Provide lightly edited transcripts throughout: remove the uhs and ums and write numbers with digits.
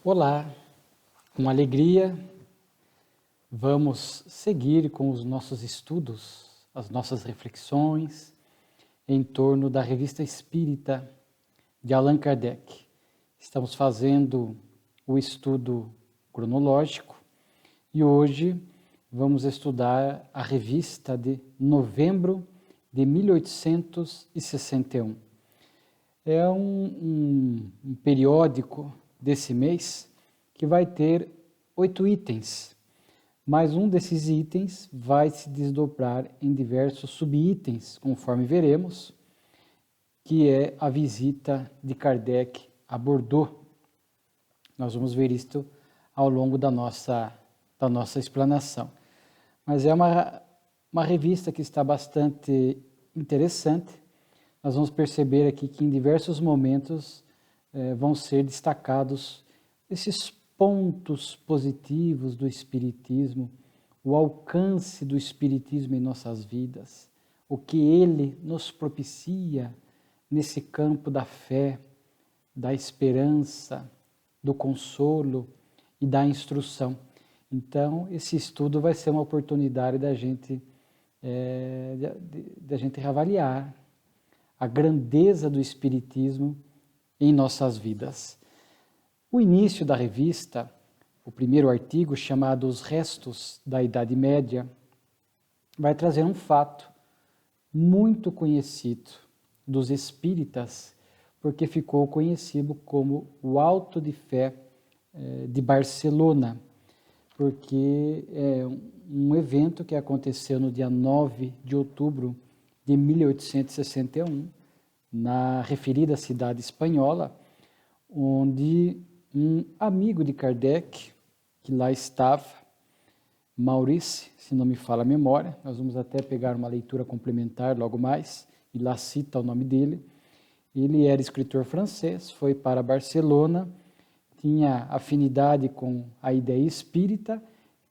Olá, com alegria, vamos seguir com os nossos estudos, as nossas reflexões em torno da Revista Espírita de Allan Kardec. Estamos fazendo o estudo cronológico e hoje vamos estudar a revista de novembro de 1861. É um periódico desse mês que vai ter 8 itens, mas um desses itens vai se desdobrar em diversos subitens, conforme veremos, que é a visita de Kardec a Bordeaux. Nós vamos ver isto ao longo da nossa explanação. Mas é uma revista que está bastante interessante. Nós vamos perceber aqui que em diversos momentos vão ser destacados esses pontos positivos do Espiritismo, o alcance do Espiritismo em nossas vidas, o que ele nos propicia nesse campo da fé, da esperança, do consolo e da instrução. Então, esse estudo vai ser uma oportunidade da gente reavaliar a grandeza do Espiritismo em nossas vidas. O início da revista, o primeiro artigo, chamado Os Restos da Idade Média, vai trazer um fato muito conhecido dos espíritas, porque ficou conhecido como o Auto de Fé de Barcelona, porque é um evento que aconteceu no dia 9 de outubro de 1861, na referida cidade espanhola, onde um amigo de Kardec, que lá estava, Maurice, se não me falha a memória, nós vamos até pegar uma leitura complementar logo mais, e lá cita o nome dele. Ele era escritor francês, foi para Barcelona, tinha afinidade com a ideia espírita,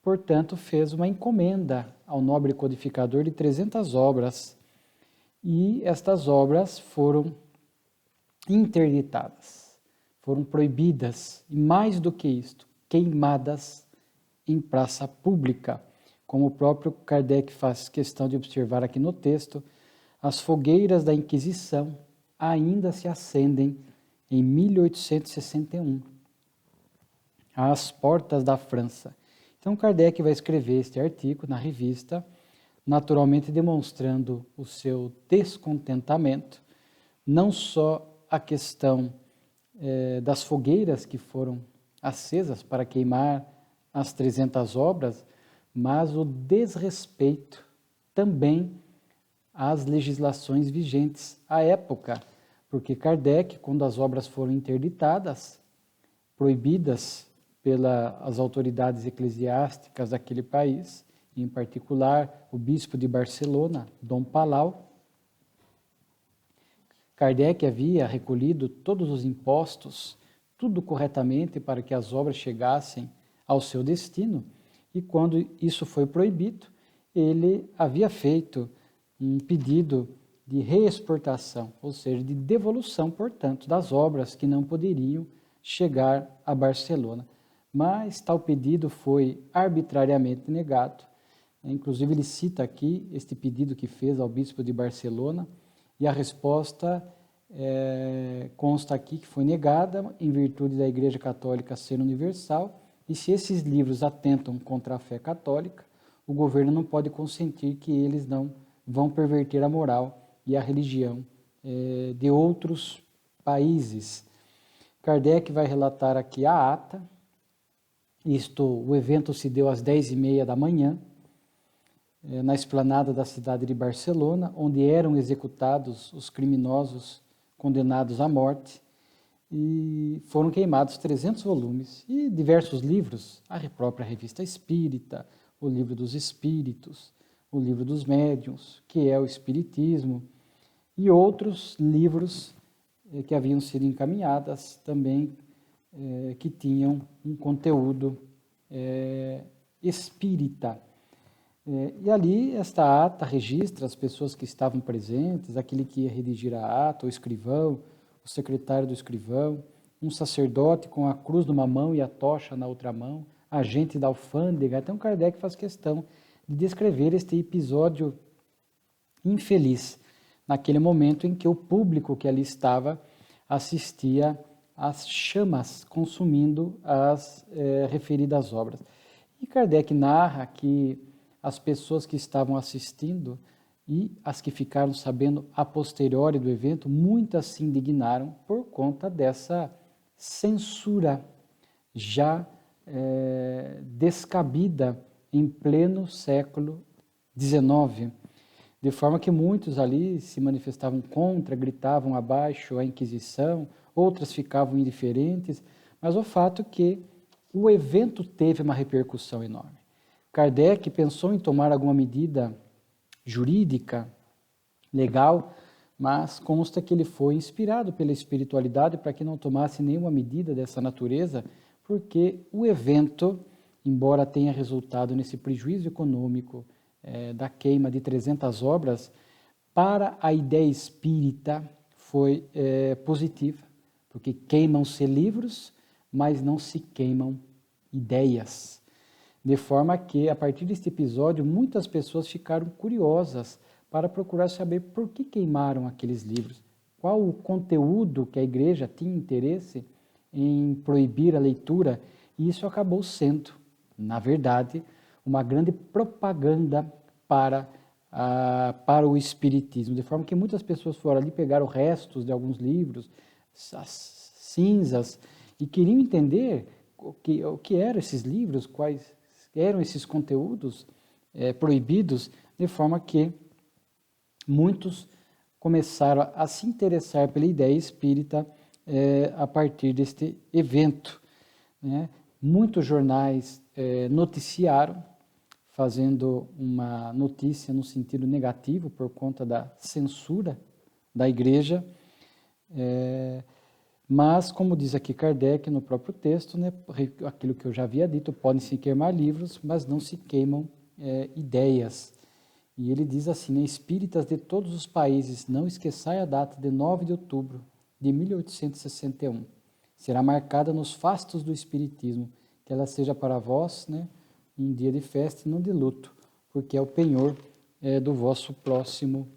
portanto fez uma encomenda ao nobre codificador de 300 obras, e estas obras foram interditadas, foram proibidas, e mais do que isto, queimadas em praça pública. Como o próprio Kardec faz questão de observar aqui no texto, as fogueiras da Inquisição ainda se acendem em 1861, às portas da França. Então Kardec vai escrever este artigo na revista, naturalmente demonstrando o seu descontentamento, não só a questão das fogueiras que foram acesas para queimar as 300 obras, mas o desrespeito também às legislações vigentes à época, porque Kardec, quando as obras foram interditadas, proibidas pelas autoridades eclesiásticas daquele país, em particular o bispo de Barcelona, Dom Palau, Kardec havia recolhido todos os impostos, tudo corretamente para que as obras chegassem ao seu destino, e quando isso foi proibido, ele havia feito um pedido de reexportação, ou seja, de devolução, portanto, das obras que não poderiam chegar a Barcelona. Mas tal pedido foi arbitrariamente negado. Inclusive, ele cita aqui este pedido que fez ao bispo de Barcelona, e a resposta consta aqui que foi negada em virtude da Igreja Católica ser universal, e se esses livros atentam contra a fé católica, o governo não pode consentir que eles não vão perverter a moral e a religião de outros países. Kardec vai relatar aqui a ata. O evento se deu às 10h30 da manhã, na esplanada da cidade de Barcelona, onde eram executados os criminosos condenados à morte, e foram queimados 300 volumes e diversos livros, a própria Revista Espírita, o Livro dos Espíritos, o Livro dos Médiuns, que é o Espiritismo, e outros livros que haviam sido encaminhados também, que tinham um conteúdo espírita. E ali esta ata registra as pessoas que estavam presentes, aquele que ia redigir a ata, o escrivão, o secretário do escrivão, um sacerdote com a cruz numa mão e a tocha na outra mão, agente da alfândega. Então Kardec faz questão de descrever este episódio infeliz, naquele momento em que o público que ali estava assistia às chamas consumindo as referidas obras. E Kardec narra que as pessoas que estavam assistindo e as que ficaram sabendo a posteriori do evento, muitas se indignaram por conta dessa censura já descabida em pleno século XIX, de forma que muitos ali se manifestavam contra, gritavam abaixo a Inquisição, outras ficavam indiferentes, mas o fato é que o evento teve uma repercussão enorme. Kardec pensou em tomar alguma medida jurídica, legal, mas consta que ele foi inspirado pela espiritualidade para que não tomasse nenhuma medida dessa natureza, porque o evento, embora tenha resultado nesse prejuízo econômico da queima de 300 obras, para a ideia espírita foi positiva, porque queimam-se livros, mas não se queimam ideias. De forma que, a partir deste episódio, muitas pessoas ficaram curiosas para procurar saber por que queimaram aqueles livros, qual o conteúdo que a igreja tinha interesse em proibir a leitura, e isso acabou sendo, na verdade, uma grande propaganda para o espiritismo, de forma que muitas pessoas foram ali, pegaram restos de alguns livros, as cinzas, e queriam entender o que eram esses livros, quais eram esses conteúdos proibidos, de forma que muitos começaram a se interessar pela ideia espírita a partir deste evento, né? Muitos jornais noticiaram, fazendo uma notícia no sentido negativo por conta da censura da igreja, mas, como diz aqui Kardec no próprio texto, né, aquilo que eu já havia dito, podem-se queimar livros, mas não se queimam ideias. E ele diz assim, né, espíritas de todos os países, não esqueçai a data de 9 de outubro de 1861. Será marcada nos fastos do espiritismo, que ela seja para vós, né, um dia de festa e não de luto, porque é o penhor do vosso próximo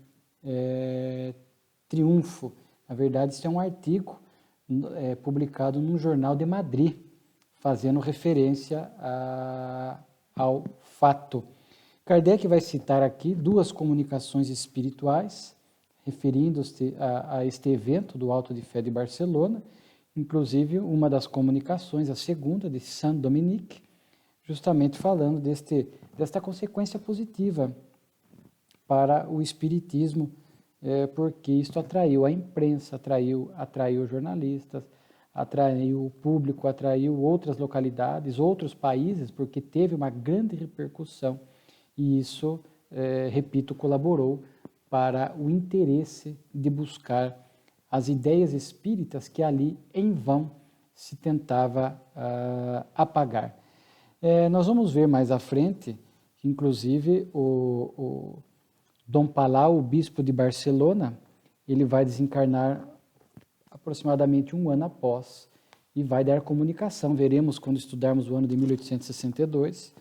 triunfo. Na verdade, isso é um artigo publicado num jornal de Madrid, fazendo referência ao fato. Kardec vai citar aqui duas comunicações espirituais, referindo-se a este evento do Alto de Fé de Barcelona, inclusive uma das comunicações, a segunda, de Saint-Dominique, justamente falando desta consequência positiva para o espiritismo, porque isto atraiu a imprensa, atraiu jornalistas, atraiu o público, atraiu outras localidades, outros países, porque teve uma grande repercussão. E isso, repito, colaborou para o interesse de buscar as ideias espíritas que ali, em vão, se tentava apagar. Nós vamos ver mais à frente, inclusive, o Dom Palau, o bispo de Barcelona, ele vai desencarnar aproximadamente um ano após e vai dar comunicação. Veremos quando estudarmos o ano de 1862,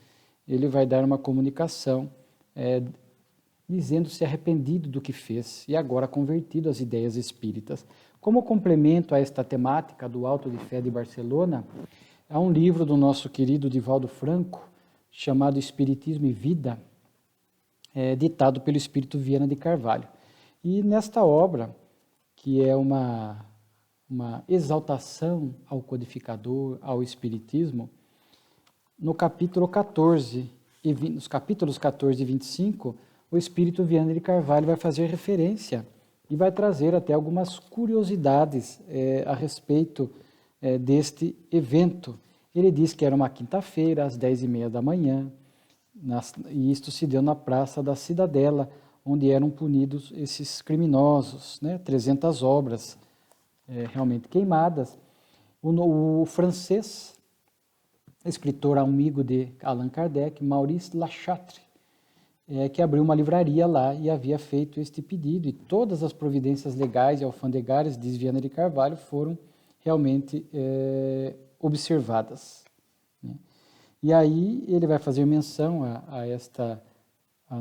ele vai dar uma comunicação dizendo-se arrependido do que fez e agora convertido às ideias espíritas. Como complemento a esta temática do Alto de Fé de Barcelona, há um livro do nosso querido Divaldo Franco, chamado Espiritismo e Vida, ditado pelo Espírito Viana de Carvalho. E nesta obra, que é uma exaltação ao codificador, ao Espiritismo, no capítulo 14, nos capítulos 14 e 25, o Espírito Viana de Carvalho vai fazer referência e vai trazer até algumas curiosidades a respeito deste evento. Ele diz que era uma quinta-feira, às 10h30 da manhã, e isto se deu na Praça da Cidadela, onde eram punidos esses criminosos, né? 300 obras realmente queimadas. O francês, escritor amigo de Allan Kardec, Maurice Lachatre, que abriu uma livraria lá e havia feito este pedido, e todas as providências legais e alfandegárias, diz Viana de Carvalho, foram realmente observadas, né? E aí ele vai fazer menção a esta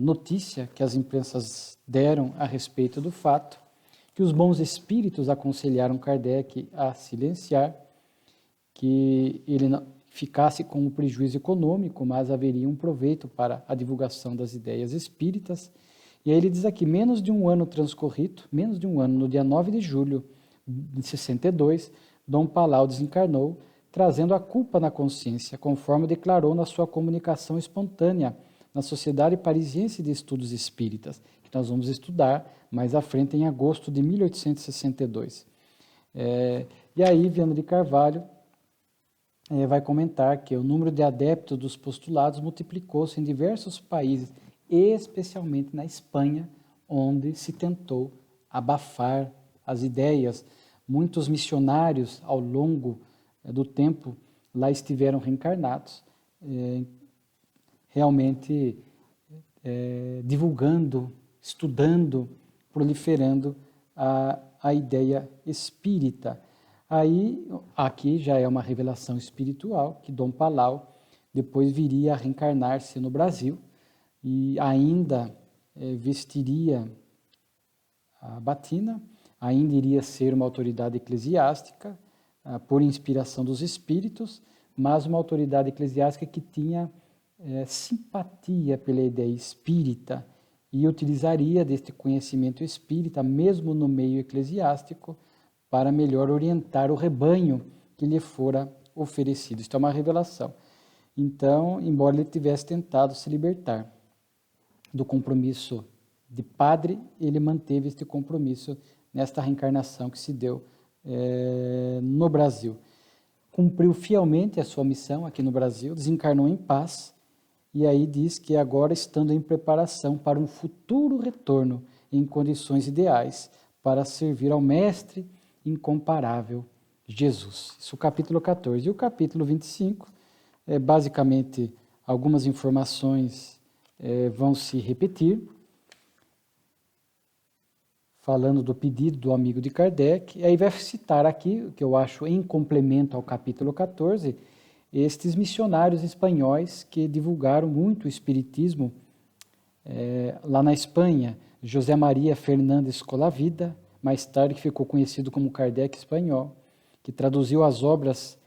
notícia que as imprensas deram a respeito do fato que os bons espíritos aconselharam Kardec a silenciar, que ele não ficasse com o prejuízo econômico, mas haveria um proveito para a divulgação das ideias espíritas. E aí ele diz aqui, menos de um ano transcorrido, menos de um ano, no dia 9 de julho de 62, Dom Palau desencarnou, trazendo a culpa na consciência, conforme declarou na sua comunicação espontânea na Sociedade Parisiense de Estudos Espíritas, que nós vamos estudar mais à frente em agosto de 1862. E aí, Viana de Carvalho vai comentar que o número de adeptos dos postulados multiplicou-se em diversos países, especialmente na Espanha, onde se tentou abafar as ideias. Muitos missionários, ao longo do tempo, lá estiveram reencarnados, realmente divulgando, estudando, proliferando a ideia espírita. Aí, aqui já é uma revelação espiritual, que Dom Palau depois viria a reencarnar-se no Brasil e ainda vestiria a batina, ainda iria ser uma autoridade eclesiástica, por inspiração dos espíritos, mas uma autoridade eclesiástica que tinha simpatia pela ideia espírita e utilizaria deste conhecimento espírita, mesmo no meio eclesiástico, para melhor orientar o rebanho que lhe fora oferecido. Isto é uma revelação. Então, embora ele tivesse tentado se libertar do compromisso de padre, ele manteve este compromisso nesta reencarnação que se deu no Brasil. Cumpriu fielmente a sua missão aqui no Brasil, desencarnou em paz, e aí diz que agora estando em preparação para um futuro retorno em condições ideais, para servir ao Mestre incomparável, Jesus. Isso é o capítulo 14. E o capítulo 25, basicamente, algumas informações vão se repetir, falando do pedido do amigo de Kardec, e aí vai citar aqui, o que eu acho em complemento ao capítulo 14, estes missionários espanhóis que divulgaram muito o espiritismo lá na Espanha, José Maria Fernández Colavida, mais tarde que ficou conhecido como Kardec espanhol, que traduziu as obras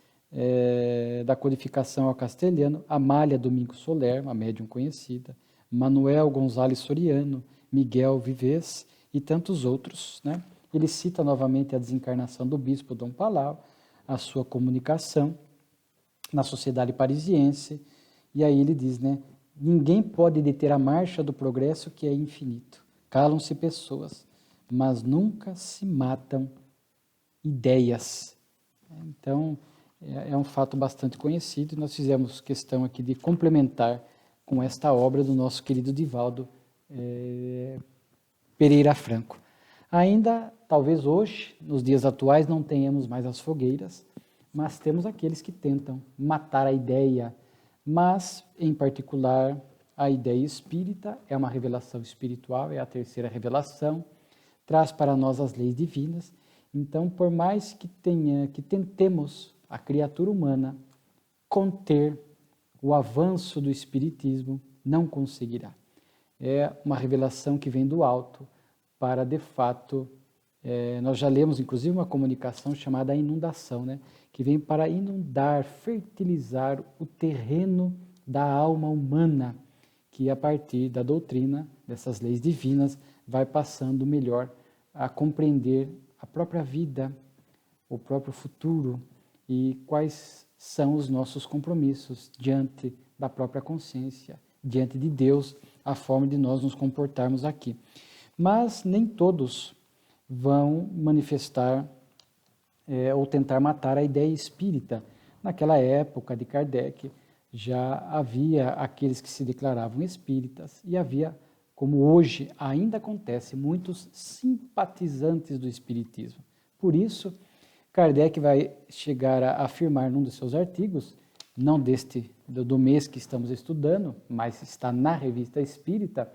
da codificação ao castelhano, Amália Domingos Soler, uma médium conhecida, Manuel González Soriano, Miguel Vives e tantos outros, né? Ele cita novamente a desencarnação do bispo Dom Palau, a sua comunicação na Sociedade Parisiense, e aí ele diz, né, ninguém pode deter a marcha do progresso que é infinito. Calam-se pessoas, mas nunca se matam ideias. Então, é um fato bastante conhecido e nós fizemos questão aqui de complementar com esta obra do nosso querido Divaldo Pereira Franco. Ainda, talvez hoje, nos dias atuais, não tenhamos mais as fogueiras, mas temos aqueles que tentam matar a ideia, mas, em particular, a ideia espírita é uma revelação espiritual, é a terceira revelação, traz para nós as leis divinas. Então, por mais que tentemos a criatura humana conter o avanço do espiritismo, não conseguirá. É uma revelação que vem do alto para, de fato, nós já lemos, inclusive, uma comunicação chamada inundação, né? Que vem para inundar, fertilizar o terreno da alma humana, que a partir da doutrina, dessas leis divinas, vai passando melhor a compreender a própria vida, o próprio futuro e quais são os nossos compromissos diante da própria consciência, diante de Deus, a forma de nós nos comportarmos aqui. Mas nem todos vão manifestar ou tentar matar a ideia espírita. Naquela época de Kardec, já havia aqueles que se declaravam espíritas e havia, como hoje ainda acontece, muitos simpatizantes do espiritismo. Por isso, Kardec vai chegar a afirmar num dos seus artigos, não do mês que estamos estudando, mas está na Revista Espírita,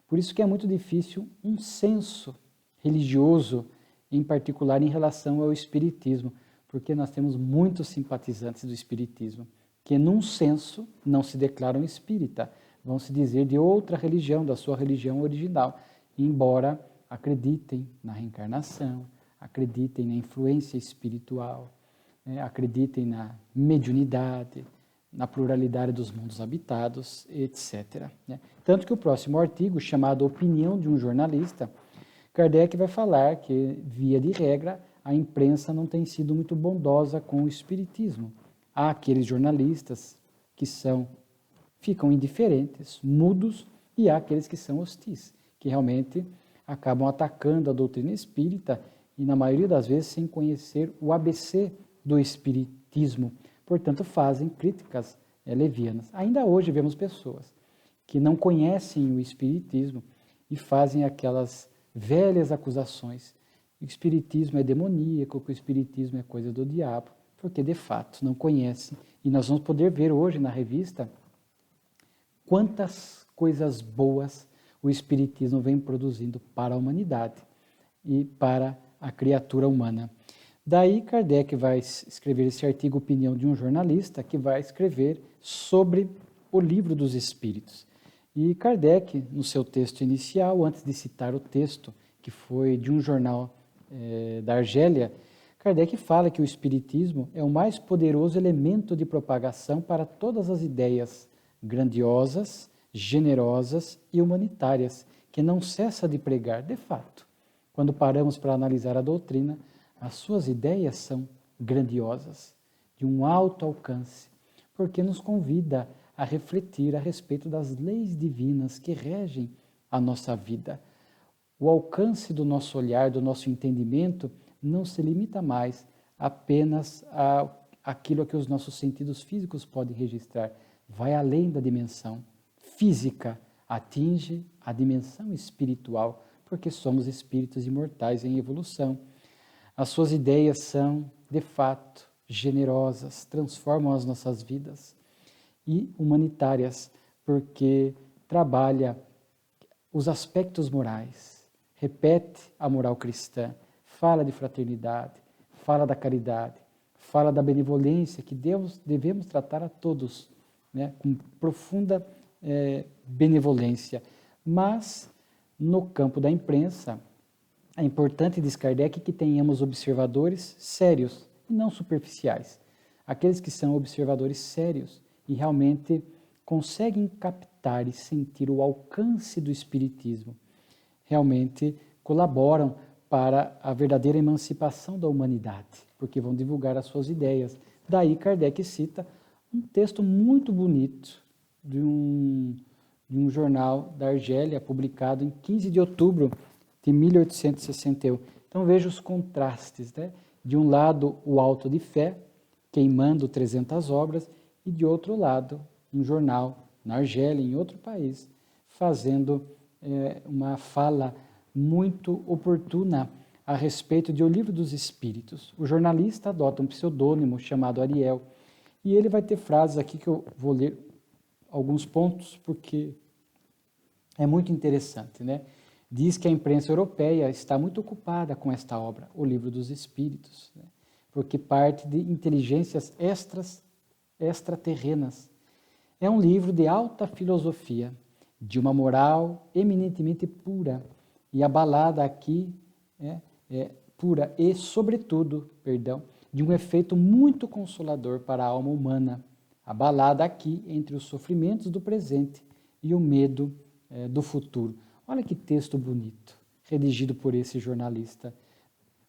por isso que é muito difícil um censo religioso, em particular em relação ao espiritismo, porque nós temos muitos simpatizantes do espiritismo, que num senso não se declaram espírita, vão se dizer de outra religião, da sua religião original, embora acreditem na reencarnação, acreditem na influência espiritual, acreditem na mediunidade, na pluralidade dos mundos habitados, etc. Tanto que o próximo artigo, chamado Opinião de um Jornalista, Kardec vai falar que, via de regra, a imprensa não tem sido muito bondosa com o espiritismo. Há aqueles jornalistas que ficam indiferentes, mudos, e há aqueles que são hostis, que realmente acabam atacando a doutrina espírita e, na maioria das vezes, sem conhecer o ABC do espiritismo. Portanto, fazem críticas levianas. Ainda hoje vemos pessoas que não conhecem o espiritismo e fazem aquelas velhas acusações. O espiritismo é demoníaco, que o espiritismo é coisa do diabo, porque de fato não conhecem. E nós vamos poder ver hoje na revista quantas coisas boas o espiritismo vem produzindo para a humanidade e para a criatura humana. Daí Kardec vai escrever esse artigo Opinião de um Jornalista, que vai escrever sobre o Livro dos Espíritos. E Kardec, no seu texto inicial, antes de citar o texto, que foi de um jornal da Argélia, Kardec fala que o Espiritismo é o mais poderoso elemento de propagação para todas as ideias grandiosas, generosas e humanitárias, que não cessa de pregar. De fato, quando paramos para analisar a doutrina, as suas ideias são grandiosas, de um alto alcance, porque nos convida a refletir a respeito das leis divinas que regem a nossa vida. O alcance do nosso olhar, do nosso entendimento, não se limita mais apenas àquilo que os nossos sentidos físicos podem registrar. Vai além da dimensão física, atinge a dimensão espiritual, porque somos espíritos imortais em evolução. As suas ideias são, de fato, generosas, transformam as nossas vidas, e humanitárias, porque trabalha os aspectos morais, repete a moral cristã, fala de fraternidade, fala da caridade, fala da benevolência, que devemos tratar a todos, com profunda benevolência. Mas, no campo da imprensa, é importante, diz Kardec, que tenhamos observadores sérios e não superficiais. Aqueles que são observadores sérios e realmente conseguem captar e sentir o alcance do Espiritismo, realmente colaboram para a verdadeira emancipação da humanidade, porque vão divulgar as suas ideias. Daí Kardec cita um texto muito bonito de um jornal da Argélia, publicado em 15 de outubro de 1861. Então veja os contrastes, De um lado, o Auto de Fé, queimando 300 obras, e de outro lado, um jornal na Argélia, em outro país, fazendo uma fala muito oportuna a respeito de O Livro dos Espíritos. O jornalista adota um pseudônimo chamado Ariel, e ele vai ter frases aqui que eu vou ler alguns pontos, porque é muito interessante, Diz que a imprensa europeia está muito ocupada com esta obra, O Livro dos Espíritos, porque parte de inteligências extraterrenas. É um livro de alta filosofia, de uma moral eminentemente pura, e abalada aqui, pura e, sobretudo, de um efeito muito consolador para a alma humana, abalada aqui entre os sofrimentos do presente e o medo do futuro. Olha que texto bonito, redigido por esse jornalista.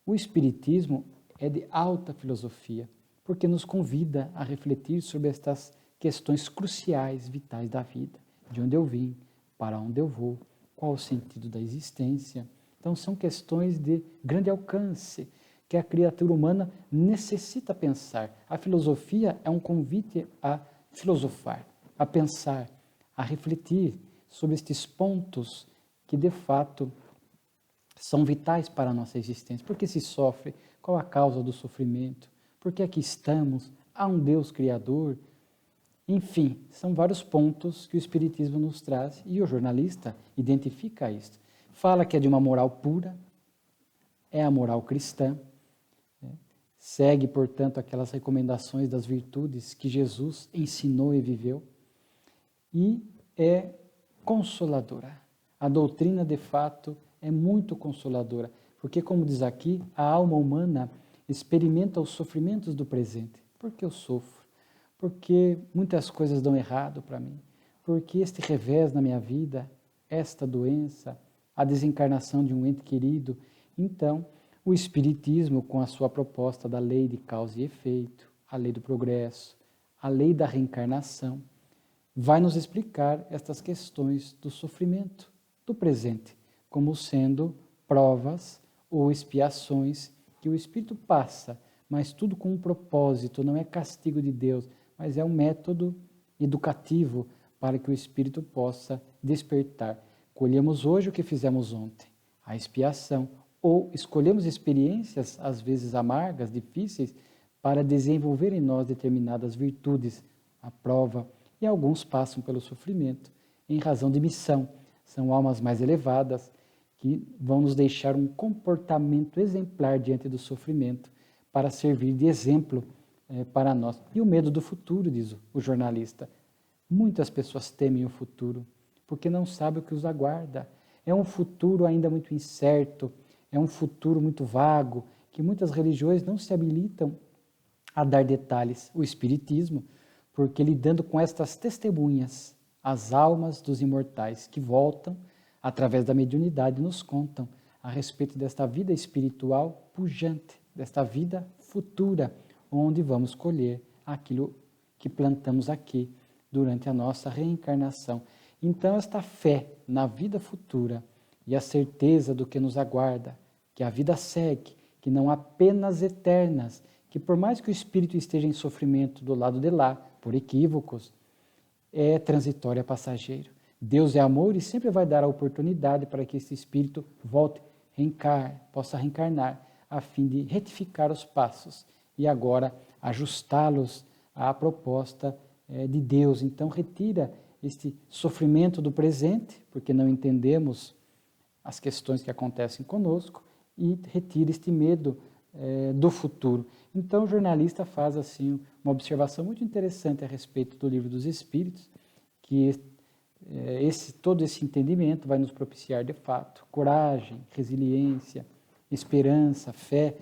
O Espiritismo é de alta filosofia, porque nos convida a refletir sobre estas questões cruciais, vitais da vida. De onde eu vim, para onde eu vou, qual o sentido da existência. Então são questões de grande alcance, que a criatura humana necessita pensar. A filosofia é um convite a filosofar, a pensar, a refletir sobre estes pontos que, de fato, são vitais para a nossa existência. Por que se sofre? Qual a causa do sofrimento? Por que aqui estamos? Há um Deus Criador? Enfim, são vários pontos que o Espiritismo nos traz e o jornalista identifica isto. Fala que é de uma moral pura, é a moral cristã, segue, portanto, aquelas recomendações das virtudes que Jesus ensinou e viveu, e é consoladora. A doutrina, de fato, é muito consoladora, porque, como diz aqui, a alma humana experimenta os sofrimentos do presente. Por que eu sofro? Porque muitas coisas dão errado para mim. Porque este revés na minha vida, esta doença, a desencarnação de um ente querido. Então, o Espiritismo, com a sua proposta da lei de causa e efeito, a lei do progresso, a lei da reencarnação, vai nos explicar estas questões do sofrimento do presente, como sendo provas ou expiações que o Espírito passa, mas tudo com um propósito, não é castigo de Deus, mas é um método educativo para que o Espírito possa despertar. Colhemos hoje o que fizemos ontem, a expiação, ou escolhemos experiências, às vezes amargas, difíceis, para desenvolver em nós determinadas virtudes, a prova, e alguns passam pelo sofrimento em razão de missão. São almas mais elevadas que vão nos deixar um comportamento exemplar diante do sofrimento para servir de exemplo para nós. E o medo do futuro, diz o jornalista. Muitas pessoas temem o futuro porque não sabem o que os aguarda. É um futuro ainda muito incerto, é um futuro muito vago, que muitas religiões não se habilitam a dar detalhes. O Espiritismo, porque lidando com estas testemunhas, as almas dos imortais que voltam, através da mediunidade, nos contam a respeito desta vida espiritual pujante, desta vida futura, onde vamos colher aquilo que plantamos aqui durante a nossa reencarnação. Então, esta fé na vida futura e a certeza do que nos aguarda, que a vida segue, que não há penas eternas, que por mais que o espírito esteja em sofrimento do lado de lá, por equívocos, é transitório, é passageiro. Deus é amor e sempre vai dar a oportunidade para que esse espírito volte, possa reencarnar, a fim de retificar os passos e agora ajustá-los à proposta de Deus. Então, retira este sofrimento do presente, porque não entendemos as questões que acontecem conosco, e retira este medo do futuro. Então, o jornalista faz assim uma observação muito interessante a respeito do Livro dos Espíritos, que todo esse entendimento vai nos propiciar, de fato, coragem, resiliência, esperança, fé,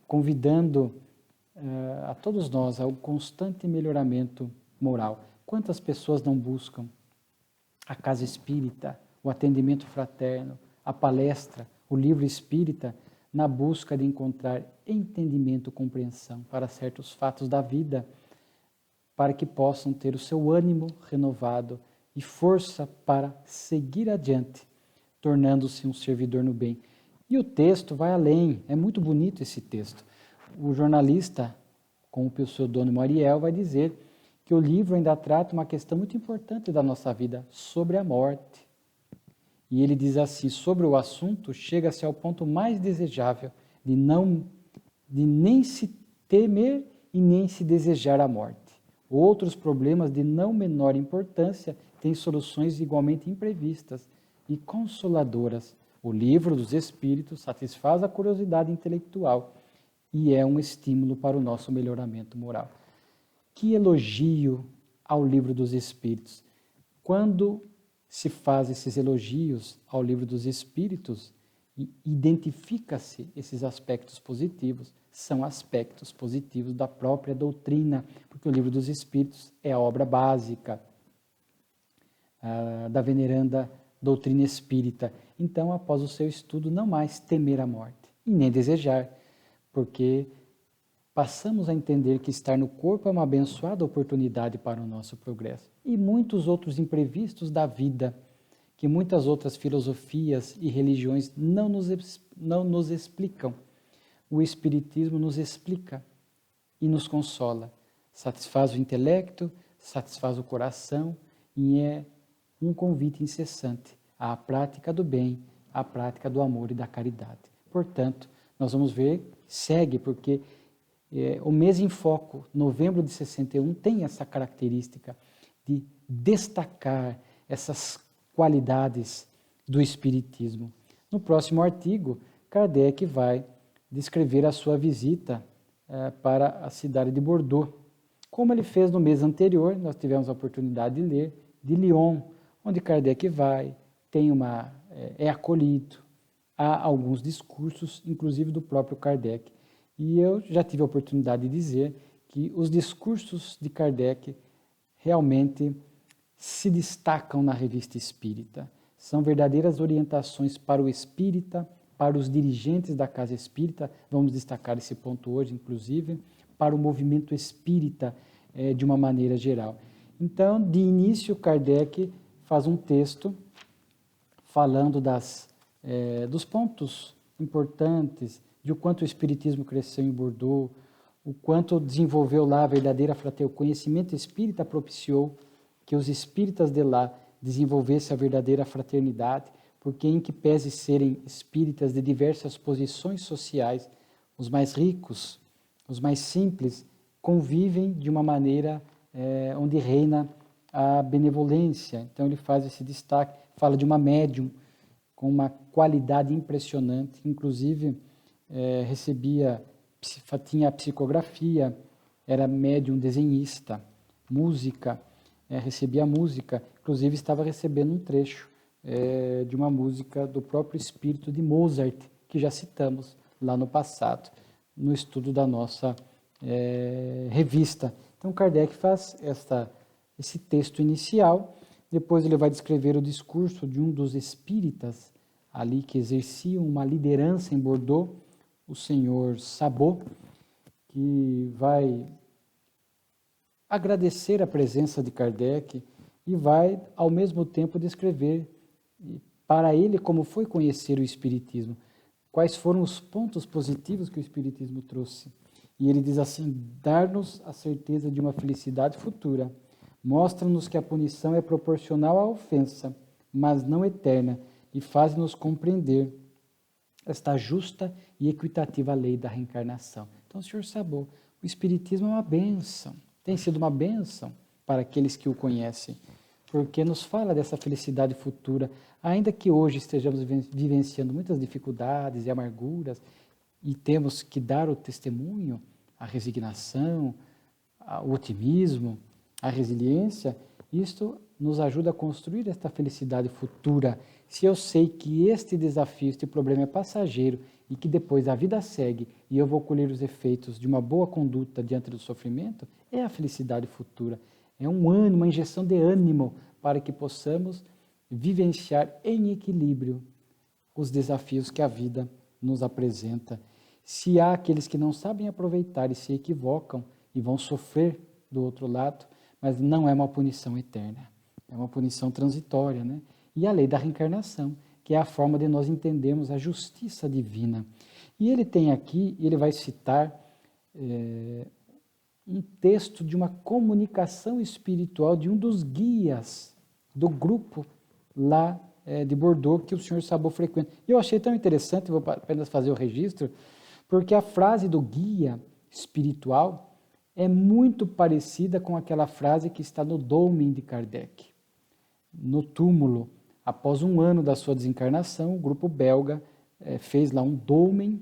convidando a todos nós ao constante melhoramento moral. Quantas pessoas não buscam a casa espírita, o atendimento fraterno, a palestra, o livro espírita, na busca de encontrar entendimento, compreensão para certos fatos da vida, para que possam ter o seu ânimo renovado e força para seguir adiante, tornando-se um servidor no bem. E o texto vai além, é muito bonito esse texto. O jornalista, com o pseudônimo Ariel, vai dizer que o livro ainda trata uma questão muito importante da nossa vida, sobre a morte. E ele diz assim, sobre o assunto, chega-se ao ponto mais desejável de nem se temer e nem se desejar a morte. Outros problemas de não menor importância têm soluções igualmente imprevistas e consoladoras. O Livro dos Espíritos satisfaz a curiosidade intelectual e é um estímulo para o nosso melhoramento moral. Que elogio ao Livro dos Espíritos! Quando se faz esses elogios ao Livro dos Espíritos e identifica-se esses aspectos positivos, são aspectos positivos da própria doutrina, porque o Livro dos Espíritos é a obra básica da veneranda doutrina espírita. Então, após o seu estudo, não mais temer a morte e nem desejar, porque passamos a entender que estar no corpo é uma abençoada oportunidade para o nosso progresso. E muitos outros imprevistos da vida, que muitas outras filosofias e religiões não nos explicam. O Espiritismo nos explica e nos consola. Satisfaz o intelecto, satisfaz o coração e é um convite incessante à prática do bem, à prática do amor e da caridade. Portanto, nós vamos ver, segue, porque o mês em foco, novembro de 61, tem essa característica de destacar essas qualidades do Espiritismo. No próximo artigo, Kardec vai descrever a sua visita para a cidade de Bordeaux. Como ele fez no mês anterior, nós tivemos a oportunidade de ler, de Lyon, onde Kardec vai, é acolhido, há alguns discursos, inclusive do próprio Kardec. E eu já tive a oportunidade de dizer que os discursos de Kardec realmente se destacam na Revista Espírita. São verdadeiras orientações para o espírita, para os dirigentes da Casa Espírita, vamos destacar esse ponto hoje, inclusive, para o movimento espírita de uma maneira geral. Então, de início, Kardec faz um texto falando dos pontos importantes, de o quanto o Espiritismo cresceu em Bordeaux, o quanto desenvolveu lá a verdadeira fraternidade, o conhecimento espírita propiciou que os espíritas de lá desenvolvessem a verdadeira fraternidade, porque em que pese serem espíritas de diversas posições sociais, os mais ricos, os mais simples, convivem de uma maneira onde reina a benevolência. Então ele faz esse destaque, fala de uma médium com uma qualidade impressionante, inclusive tinha psicografia, era médium desenhista, música, recebia música, inclusive estava recebendo um trecho de uma música do próprio espírito de Mozart, que já citamos lá no passado, no estudo da nossa revista. Então Kardec faz esse texto inicial, depois ele vai descrever o discurso de um dos espíritas ali que exerciam uma liderança em Bordeaux, o senhor Sabot, que vai agradecer a presença de Kardec e vai, ao mesmo tempo, descrever para ele como foi conhecer o Espiritismo, quais foram os pontos positivos que o Espiritismo trouxe. E ele diz assim: dar-nos a certeza de uma felicidade futura, mostra-nos que a punição é proporcional à ofensa, mas não eterna, e faz-nos compreender esta justa e equitativa lei da reencarnação. Então, senhor Sabot, o Espiritismo é uma bênção, tem sido uma bênção para aqueles que o conhecem, porque nos fala dessa felicidade futura, ainda que hoje estejamos vivenciando muitas dificuldades e amarguras, e temos que dar o testemunho, a resignação, o otimismo, a resiliência, isto nos ajuda a construir esta felicidade futura. Se eu sei que este desafio, este problema é passageiro e que depois a vida segue e eu vou colher os efeitos de uma boa conduta diante do sofrimento, é a felicidade futura. É um ânimo, uma injeção de ânimo para que possamos vivenciar em equilíbrio os desafios que a vida nos apresenta. Se há aqueles que não sabem aproveitar e se equivocam e vão sofrer do outro lado, mas não é uma punição eterna, é uma punição transitória, né? E a lei da reencarnação, que é a forma de nós entendermos a justiça divina. E ele tem aqui, ele vai citar um texto de uma comunicação espiritual de um dos guias do grupo lá de Bordeaux, que o senhor Sabot frequenta. E eu achei tão interessante, vou apenas fazer o registro, porque a frase do guia espiritual é muito parecida com aquela frase que está no Dolmen de Kardec. No túmulo, após um ano da sua desencarnação, o grupo belga fez lá um dolmen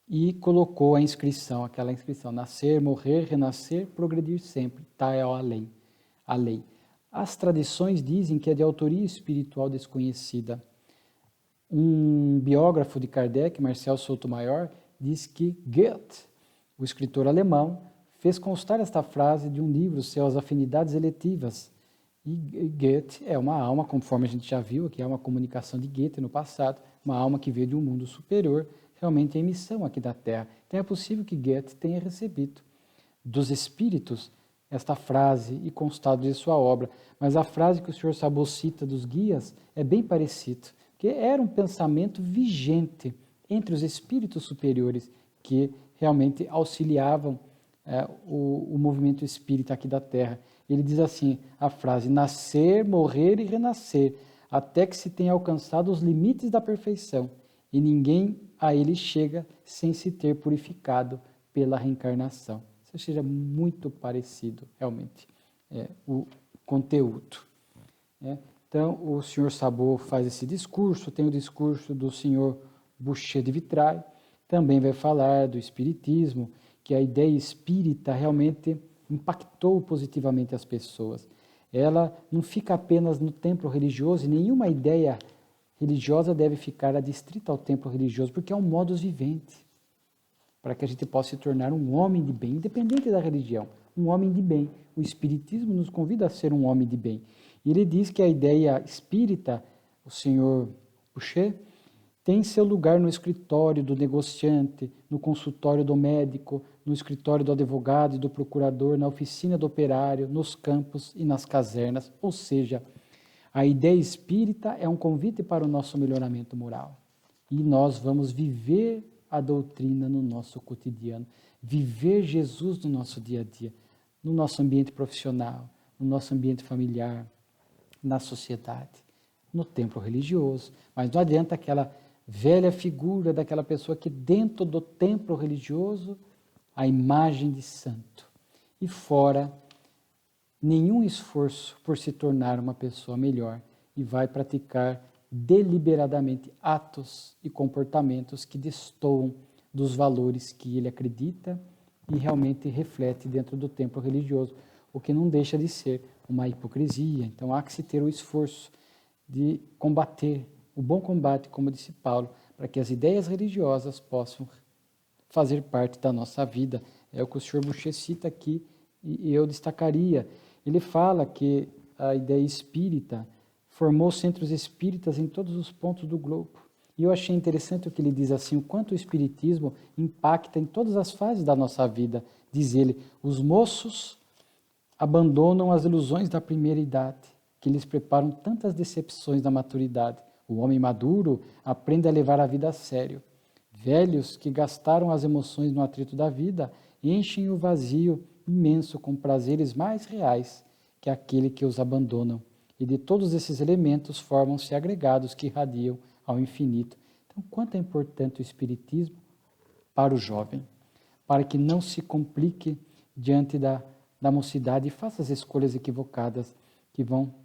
e colocou a inscrição, aquela inscrição: nascer, morrer, renascer, progredir sempre, tal é a lei. As tradições dizem que é de autoria espiritual desconhecida. Um biógrafo de Kardec, Marcel Sotomayor, diz que Goethe, o escritor alemão, fez constar esta frase de um livro, Suas Afinidades Eletivas. E Goethe é uma alma, conforme a gente já viu, que é uma comunicação de Goethe no passado, uma alma que veio de um mundo superior, realmente em missão aqui da Terra. Então é possível que Goethe tenha recebido dos espíritos esta frase e constado de sua obra, mas a frase que o senhor Sabot cita dos guias é bem parecida, que era um pensamento vigente entre os espíritos superiores que realmente auxiliavam o movimento espírita aqui da Terra. Ele diz assim, a frase: nascer, morrer e renascer, até que se tenha alcançado os limites da perfeição, e ninguém a ele chega sem se ter purificado pela reencarnação. Ou seja, muito parecido, realmente, o conteúdo. Então, o senhor Sabot faz esse discurso, tem o discurso do senhor Boucher de Vitrailles, Também vai falar do espiritismo, que a ideia espírita realmente impactou positivamente as pessoas. Ela não fica apenas no templo religioso, e nenhuma ideia religiosa deve ficar adstrita ao templo religioso, porque é um modus vivendi, para que a gente possa se tornar um homem de bem, independente da religião, um homem de bem. O espiritismo nos convida a ser um homem de bem. E ele diz que a ideia espírita, o senhor Boucher, tem seu lugar no escritório do negociante, no consultório do médico, no escritório do advogado e do procurador, na oficina do operário, nos campos e nas casernas. Ou seja, a ideia espírita é um convite para o nosso melhoramento moral. E nós vamos viver a doutrina no nosso cotidiano, viver Jesus no nosso dia a dia, no nosso ambiente profissional, no nosso ambiente familiar, na sociedade, no templo religioso. Mas não adianta aquela velha figura daquela pessoa que dentro do templo religioso, a imagem de santo. E fora, nenhum esforço por se tornar uma pessoa melhor e vai praticar deliberadamente atos e comportamentos que destoam dos valores que ele acredita e realmente reflete dentro do templo religioso, o que não deixa de ser uma hipocrisia. Então há que se ter o esforço de combater o bom combate, como disse Paulo, para que as ideias religiosas possam fazer parte da nossa vida. É o que o Sr. Boucher cita aqui e eu destacaria. Ele fala que a ideia espírita formou centros espíritas em todos os pontos do globo. E eu achei interessante o que ele diz assim, o quanto o espiritismo impacta em todas as fases da nossa vida. Diz ele, os moços abandonam as ilusões da primeira idade, que lhes preparam tantas decepções da maturidade. O homem maduro aprende a levar a vida a sério. Velhos que gastaram as emoções no atrito da vida enchem o vazio imenso com prazeres mais reais que aquele que os abandonam. E de todos esses elementos formam-se agregados que irradiam ao infinito. Então, quanto é importante o espiritismo para o jovem, para que não se complique diante da mocidade e faça as escolhas equivocadas que vão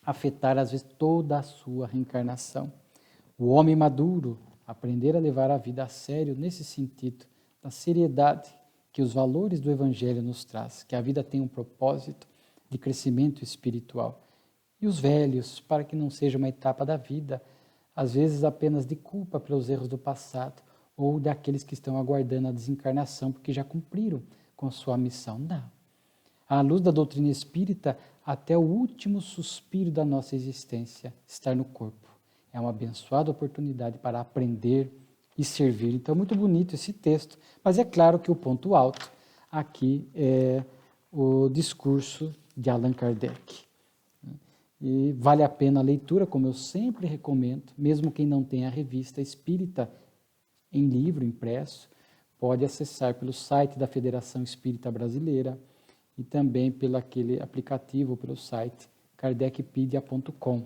afetar, às vezes, toda a sua reencarnação. O homem maduro, aprender a levar a vida a sério nesse sentido, da seriedade que os valores do Evangelho nos traz, que a vida tem um propósito de crescimento espiritual. E os velhos, para que não seja uma etapa da vida, às vezes apenas de culpa pelos erros do passado, ou daqueles que estão aguardando a desencarnação, porque já cumpriram com sua missão. Não. À luz da doutrina espírita, até o último suspiro da nossa existência, estar no corpo. É uma abençoada oportunidade para aprender e servir. Então, muito bonito esse texto, mas é claro que o ponto alto aqui é o discurso de Allan Kardec. E vale a pena a leitura, como eu sempre recomendo, mesmo quem não tem a revista espírita em livro, impresso, pode acessar pelo site da Federação Espírita Brasileira e também pelo aquele aplicativo, pelo site kardecpedia.com,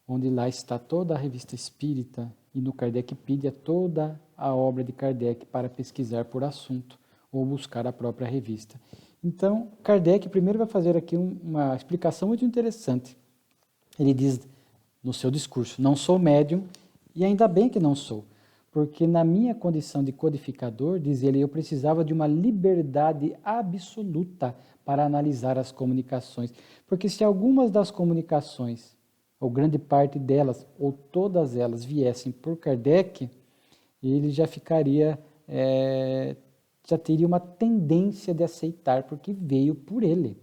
onde lá está toda a revista espírita e no Kardecpedia toda a obra de Kardec para pesquisar por assunto ou buscar a própria revista. Então, Kardec primeiro vai fazer aqui uma explicação muito interessante. Ele diz no seu discurso, não sou médium e ainda bem que não sou, porque na minha condição de codificador, diz ele, eu precisava de uma liberdade absoluta para analisar as comunicações. Porque se algumas das comunicações, ou grande parte delas, ou todas elas viessem por Kardec, ele já ficaria, já teria uma tendência de aceitar, porque veio por ele.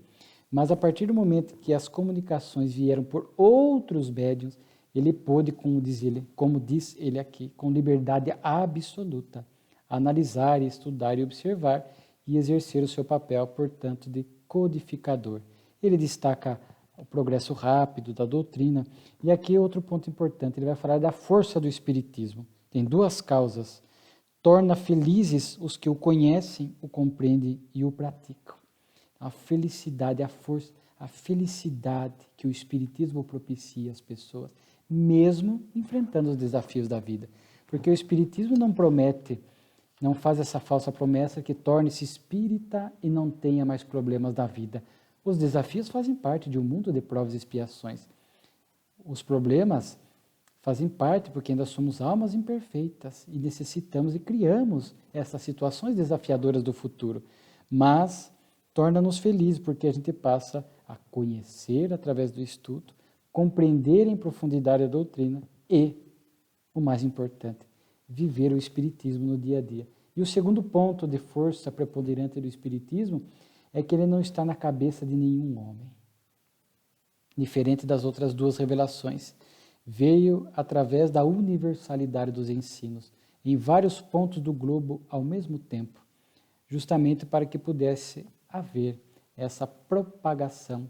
Mas a partir do momento que as comunicações vieram por outros médiuns, ele pôde, como diz ele aqui, com liberdade absoluta, analisar, estudar e observar e exercer o seu papel, portanto, de codificador. Ele destaca o progresso rápido da doutrina. E aqui outro ponto importante, ele vai falar da força do Espiritismo. Tem duas causas. Torna felizes os que o conhecem, o compreendem e o praticam. A felicidade, a força, a felicidade que o Espiritismo propicia às pessoas, mesmo enfrentando os desafios da vida. Porque o Espiritismo não promete, não faz essa falsa promessa que torne-se espírita e não tenha mais problemas da vida. Os desafios fazem parte de um mundo de provas e expiações. Os problemas fazem parte porque ainda somos almas imperfeitas e necessitamos e criamos essas situações desafiadoras do futuro, mas torna-nos felizes porque a gente passa a conhecer através do estudo, compreender em profundidade a doutrina e, o mais importante, viver o Espiritismo no dia a dia. E o segundo ponto de força preponderante do Espiritismo é que ele não está na cabeça de nenhum homem. Diferente das outras duas revelações, veio através da universalidade dos ensinos, em vários pontos do globo ao mesmo tempo, justamente para que pudesse haver essa propagação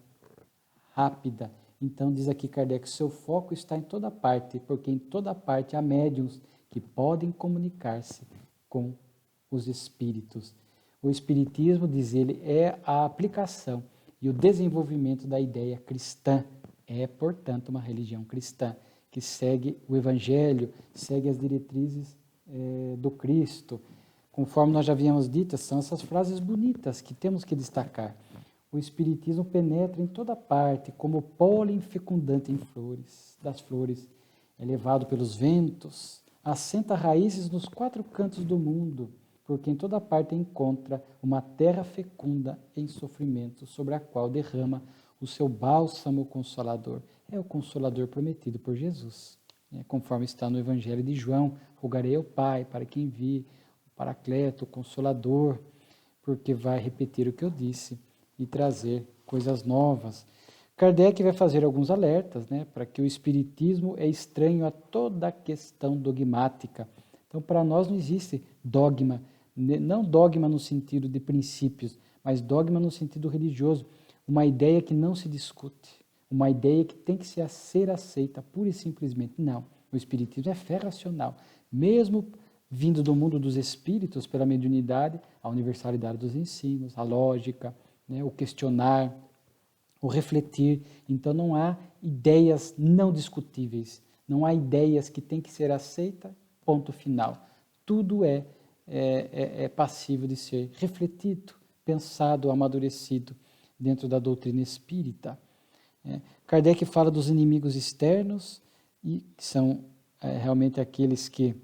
rápida. Então, diz aqui Kardec, seu foco está em toda parte, porque em toda parte há médiuns que podem comunicar-se com os espíritos. O espiritismo, diz ele, é a aplicação e o desenvolvimento da ideia cristã. É, portanto, uma religião cristã que segue o Evangelho, segue as diretrizes do Cristo. Conforme nós já havíamos dito, são essas frases bonitas que temos que destacar. O Espiritismo penetra em toda parte, como pólen fecundante em flores, das flores, é levado pelos ventos, assenta raízes nos quatro cantos do mundo, porque em toda parte encontra uma terra fecunda em sofrimento, sobre a qual derrama o seu bálsamo consolador. É o consolador prometido por Jesus. Conforme está no Evangelho de João, rogarei ao Pai para que envie o Paracleto, o Consolador, porque vai repetir o que eu disse e trazer coisas novas. Kardec vai fazer alguns alertas, para que o Espiritismo é estranho a toda a questão dogmática. Então, para nós não existe dogma, não dogma no sentido de princípios, mas dogma no sentido religioso, uma ideia que não se discute, uma ideia que tem que ser aceita pura e simplesmente. Não, o Espiritismo é fé racional, mesmo vindo do mundo dos espíritos pela mediunidade, a universalidade dos ensinos, a lógica, o questionar, o refletir. Então não há ideias não discutíveis, não há ideias que têm que ser aceitas, ponto final. Tudo é passível de ser refletido, pensado, amadurecido dentro da doutrina espírita. Kardec fala dos inimigos externos, e que são realmente aqueles que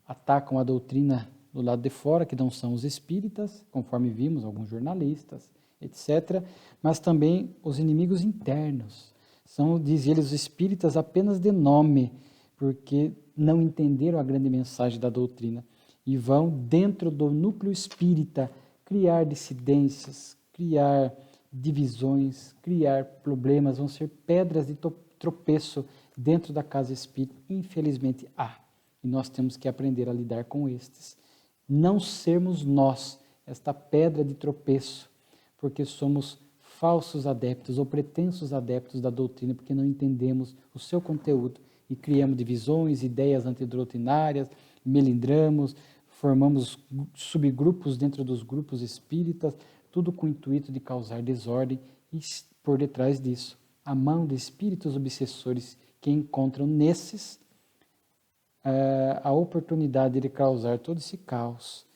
atacam a doutrina do lado de fora, que não são os espíritas, conforme vimos, alguns jornalistas, etc., mas também os inimigos internos. São, diz ele, os espíritas apenas de nome, porque não entenderam a grande mensagem da doutrina e vão, dentro do núcleo espírita, criar dissidências, criar divisões, criar problemas, vão ser pedras de tropeço dentro da casa espírita. Infelizmente há, e nós temos que aprender a lidar com estes. Não sermos nós esta pedra de tropeço, porque somos falsos adeptos ou pretensos adeptos da doutrina, porque não entendemos o seu conteúdo e criamos divisões, ideias antidoutrinárias, melindramos, formamos subgrupos dentro dos grupos espíritas, tudo com o intuito de causar desordem e, por detrás disso, a mão de espíritos obsessores que encontram nesses a oportunidade de causar todo esse caos.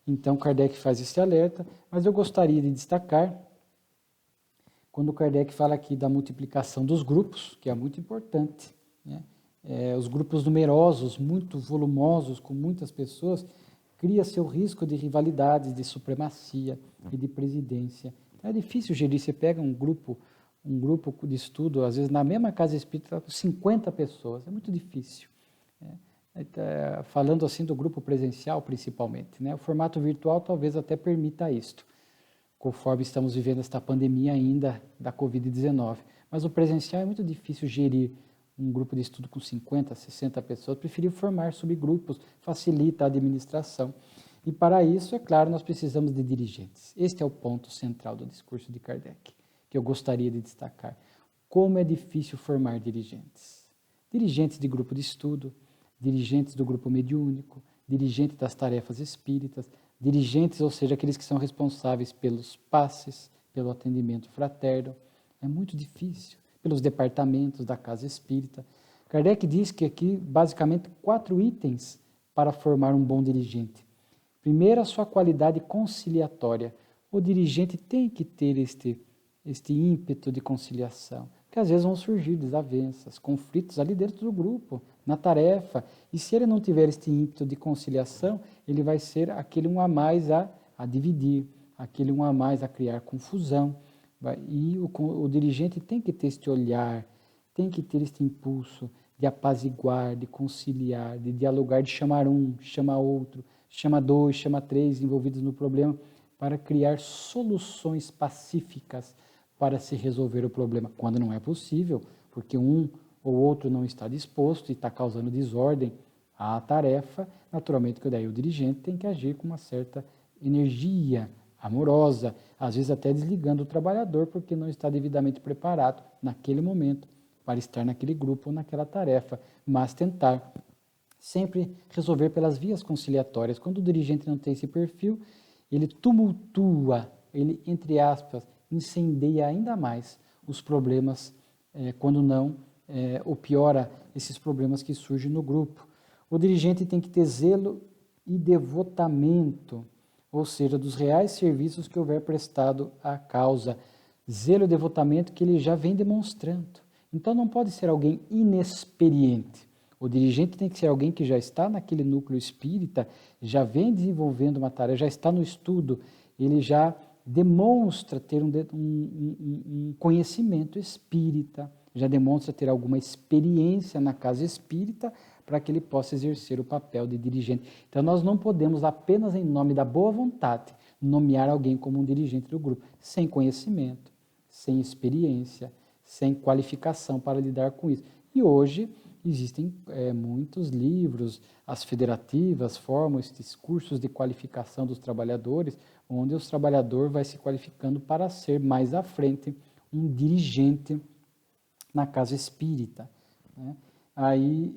Então, Kardec faz esse alerta, mas eu gostaria de destacar, quando Kardec fala aqui da multiplicação dos grupos, que é muito importante, os grupos numerosos, muito volumosos, com muitas pessoas, cria-se o risco de rivalidades, de supremacia e de presidência. É difícil gerir, você pega um grupo de estudo, às vezes na mesma casa espírita, com 50 pessoas, é muito difícil. Falando assim do grupo presencial, principalmente. O formato virtual talvez até permita isto, conforme estamos vivendo esta pandemia ainda da Covid-19. Mas o presencial é muito difícil gerir um grupo de estudo com 50, 60 pessoas, preferiu formar subgrupos, facilita a administração. E para isso, é claro, nós precisamos de dirigentes. Este é o ponto central do discurso de Kardec, que eu gostaria de destacar. Como é difícil formar dirigentes. Dirigentes de grupo de estudo, dirigentes do grupo mediúnico, dirigentes das tarefas espíritas, dirigentes, ou seja, aqueles que são responsáveis pelos passes, pelo atendimento fraterno. É muito difícil. Pelos departamentos da casa espírita. Kardec diz que aqui, basicamente, 4 itens para formar um bom dirigente. Primeiro, a sua qualidade conciliatória. O dirigente tem que ter este ímpeto de conciliação. porque às vezes vão surgir desavenças, conflitos ali dentro do grupo, na tarefa, e se ele não tiver este ímpeto de conciliação, ele vai ser aquele um a mais a dividir, aquele um a mais a criar confusão, e o dirigente tem que ter este olhar, tem que ter este impulso de apaziguar, de conciliar, de dialogar, de chamar um, chamar outro, chama dois, chama três envolvidos no problema, para criar soluções pacíficas para se resolver o problema, quando não é possível, porque um ou outro não está disposto e está causando desordem à tarefa, naturalmente que daí o dirigente tem que agir com uma certa energia amorosa, às vezes até desligando o trabalhador porque não está devidamente preparado naquele momento para estar naquele grupo ou naquela tarefa, mas tentar sempre resolver pelas vias conciliatórias. Quando o dirigente não tem esse perfil, ele tumultua, ele, entre aspas, incendeia ainda mais os problemas, quando não, ou piora esses problemas que surgem no grupo. O dirigente tem que ter zelo e devotamento, ou seja, dos reais serviços que houver prestado à causa. Zelo e devotamento que ele já vem demonstrando. Então não pode ser alguém inexperiente. O dirigente tem que ser alguém que já está naquele núcleo espírita, já vem desenvolvendo uma tarefa, já está no estudo, ele já demonstra ter um conhecimento espírita, já demonstra ter alguma experiência na casa espírita para que ele possa exercer o papel de dirigente. Então nós não podemos apenas em nome da boa vontade nomear alguém como um dirigente do grupo, sem conhecimento, sem experiência, sem qualificação para lidar com isso. E hoje existem muitos livros, as federativas formam esses cursos de qualificação dos trabalhadores, onde o trabalhador vai se qualificando para ser mais à frente um dirigente na casa espírita, né? Aí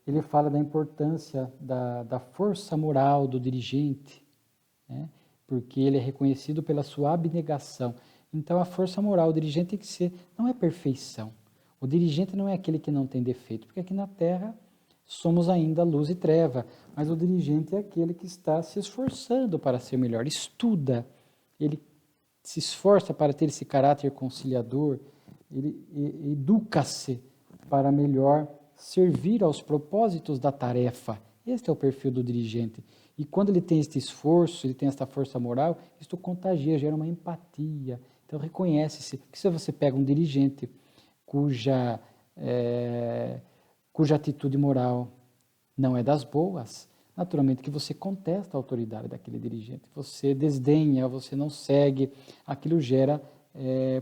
ele fala da importância da força moral do dirigente, né? Porque ele é reconhecido pela sua abnegação. Então a força moral do dirigente tem que ser, não é perfeição. O dirigente não é aquele que não tem defeito, porque aqui na Terra somos ainda luz e treva, mas o dirigente é aquele que está se esforçando para ser melhor, estuda, ele se esforça para ter esse caráter conciliador, ele educa-se para melhor servir aos propósitos da tarefa. Este é o perfil do dirigente. E quando ele tem este esforço, ele tem esta força moral, isto contagia, gera uma empatia. Então reconhece-se, que se você pega um dirigente cuja atitude moral não é das boas, naturalmente que você contesta a autoridade daquele dirigente, você desdenha, você não segue, aquilo gera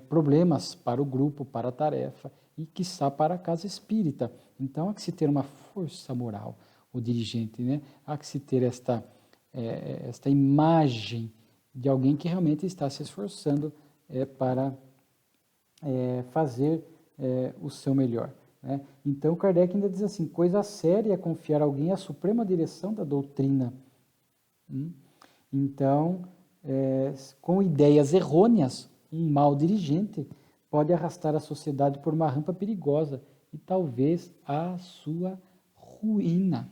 problemas para o grupo, para a tarefa e, quiçá, para a casa espírita. Então, há que se ter uma força moral, o dirigente, né? Há que se ter esta imagem de alguém que realmente está se esforçando para fazer o seu melhor, né? Então, Kardec ainda diz assim, coisa séria é confiar alguém à suprema direção da doutrina. Então, com ideias errôneas, um mau dirigente pode arrastar a sociedade por uma rampa perigosa e talvez a sua ruína.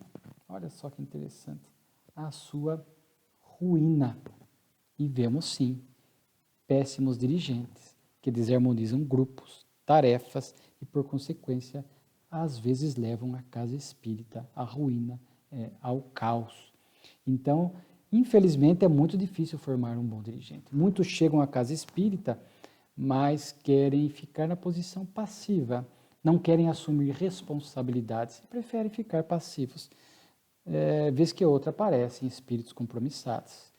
Olha só que interessante. A sua ruína. E vemos sim péssimos dirigentes que desarmonizam grupos, tarefas e, por consequência, às vezes levam a casa espírita à ruína, ao caos. Então, infelizmente, é muito difícil formar um bom dirigente. Muitos chegam à casa espírita, mas querem ficar na posição passiva, não querem assumir responsabilidades, preferem ficar passivos. Vez que outra aparecem espíritos compromissados.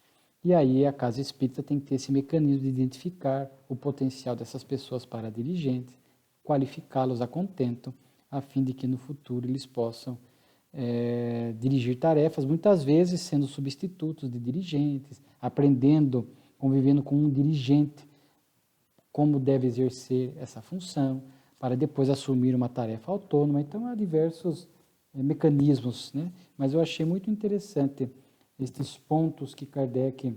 E aí a casa espírita tem que ter esse mecanismo de identificar o potencial dessas pessoas para dirigentes, qualificá-los a contento, a fim de que no futuro eles possam dirigir tarefas, muitas vezes sendo substitutos de dirigentes, aprendendo, convivendo com um dirigente, como deve exercer essa função, para depois assumir uma tarefa autônoma. Então, há diversos mecanismos, né? Mas eu achei muito interessante estes pontos que Kardec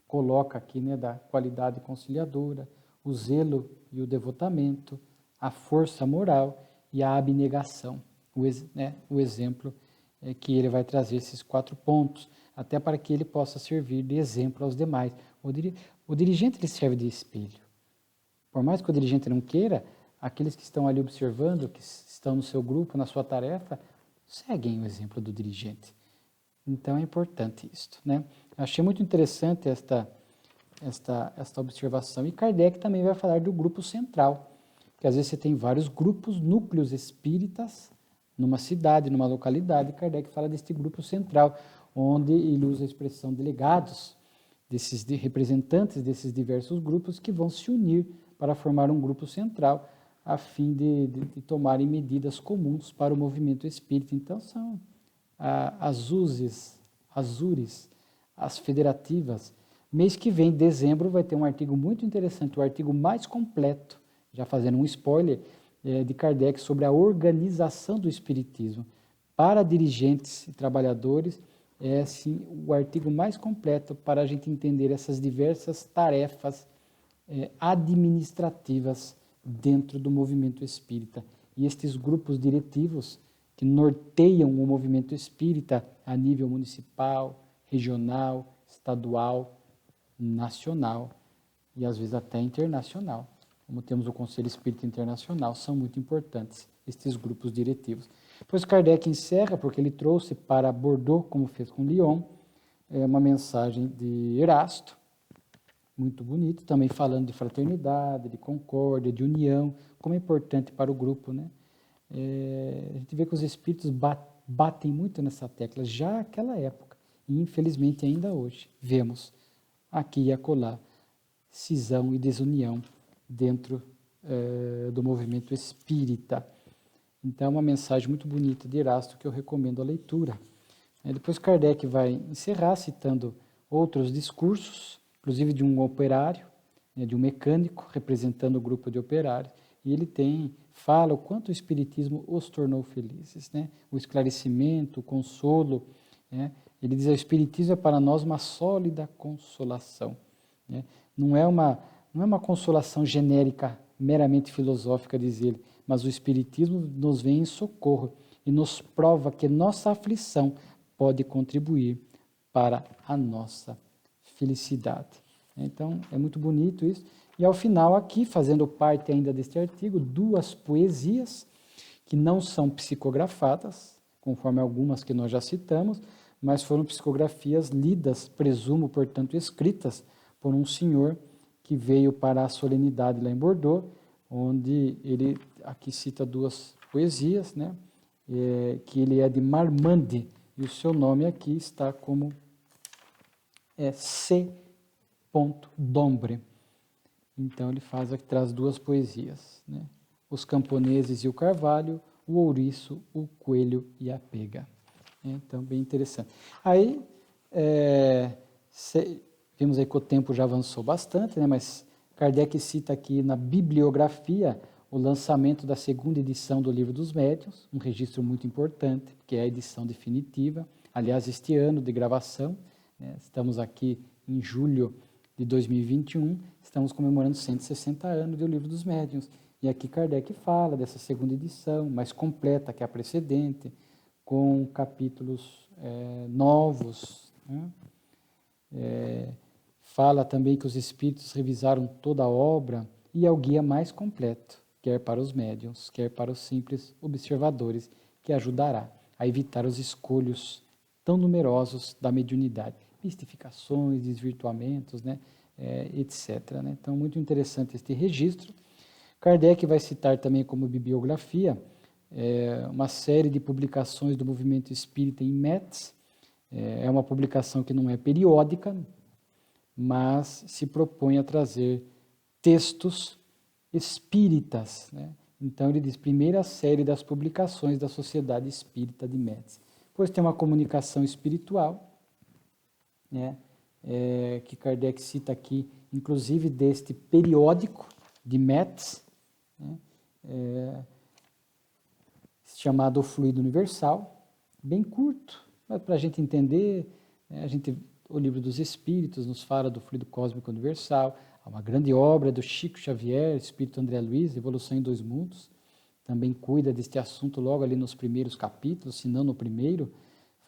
coloca aqui, né, da qualidade conciliadora, o zelo e o devotamento, a força moral e a abnegação. O exemplo que ele vai trazer esses 4 pontos, até para que ele possa servir de exemplo aos demais. O dirigente ele serve de espelho. Por mais que o dirigente não queira, aqueles que estão ali observando, que estão no seu grupo, na sua tarefa, seguem o exemplo do dirigente. Então é importante isso, né? Achei muito interessante esta observação. E Kardec também vai falar do grupo central, porque às vezes você tem vários grupos, núcleos espíritas, numa cidade, numa localidade, e Kardec fala deste grupo central, onde ele usa a expressão delegados, representantes desses diversos grupos que vão se unir para formar um grupo central, a fim de tomarem medidas comuns para o movimento espírita. Então, são as USES, as URIs, as federativas. Mês que vem, dezembro, vai ter um artigo muito interessante, o artigo mais completo, já fazendo um spoiler, de Kardec sobre a organização do espiritismo. Para dirigentes e trabalhadores, é assim, o artigo mais completo para a gente entender essas diversas tarefas administrativas dentro do movimento espírita. E estes grupos diretivos que norteiam o movimento espírita a nível municipal, regional, estadual, nacional e às vezes até internacional. Como temos o Conselho Espírita Internacional, são muito importantes estes grupos diretivos. Depois Kardec encerra, porque ele trouxe para Bordeaux, como fez com Lyon, uma mensagem de Erasto, muito bonito, também falando de fraternidade, de concórdia, de união, como é importante para o grupo, né? A gente vê que os espíritos batem muito nessa tecla, já naquela época, e infelizmente ainda hoje, vemos aqui e acolá cisão e desunião dentro do movimento espírita. Então, é uma mensagem muito bonita de Erasto que eu recomendo a leitura. Depois Kardec vai encerrar citando outros discursos, inclusive de um operário, de um mecânico representando o grupo de operários, e ele fala o quanto o Espiritismo os tornou felizes, né? O esclarecimento, o consolo, né? Ele diz: o Espiritismo é para nós uma sólida consolação, né? Não é uma consolação genérica, meramente filosófica, diz ele, mas o Espiritismo nos vem em socorro e nos prova que nossa aflição pode contribuir para a nossa felicidade. Então, é muito bonito isso. E ao final aqui, fazendo parte ainda deste artigo, 2 poesias que não são psicografadas, conforme algumas que nós já citamos, mas foram psicografias lidas, presumo, portanto, escritas por um senhor que veio para a solenidade lá em Bordeaux, onde ele aqui cita 2 poesias, né? Que ele é de Marmande, e o seu nome aqui está como C. Dombre. Então ele traz 2 poesias, né? Os Camponeses e o Carvalho, o Ouriço, o Coelho e a Pega. Então, bem interessante. Aí, vimos aí que o tempo já avançou bastante, né? Mas Kardec cita aqui na bibliografia o lançamento da 2ª edição do Livro dos Médiuns, um registro muito importante, que é a edição definitiva. Aliás, este ano de gravação, né? Estamos aqui em julho de 2021, estamos comemorando 160 anos do Livro dos Médiuns. E aqui Kardec fala dessa 2ª edição, mais completa que a precedente, com capítulos novos, né? Fala também que os espíritos revisaram toda a obra e é o guia mais completo, quer para os médiuns, quer para os simples observadores, que ajudará a evitar os escolhos tão numerosos da mediunidade, mistificações, desvirtuamentos, né, etc. Né? Então, muito interessante este registro. Kardec vai citar também como bibliografia uma série de publicações do movimento espírita em Metz. É uma publicação que não é periódica, mas se propõe a trazer textos espíritas, né? Então ele diz, primeira série das publicações da Sociedade Espírita de Metz. Depois tem uma comunicação espiritual, né? Que Kardec cita aqui, inclusive deste periódico de Metz, né? Chamado O Fluido Universal, bem curto, mas para a gente entender, né? O Livro dos Espíritos nos fala do fluido cósmico universal, há uma grande obra do Chico Xavier, Espírito André Luiz, Evolução em 2 Mundos, também cuida deste assunto logo ali nos primeiros capítulos, se não no primeiro,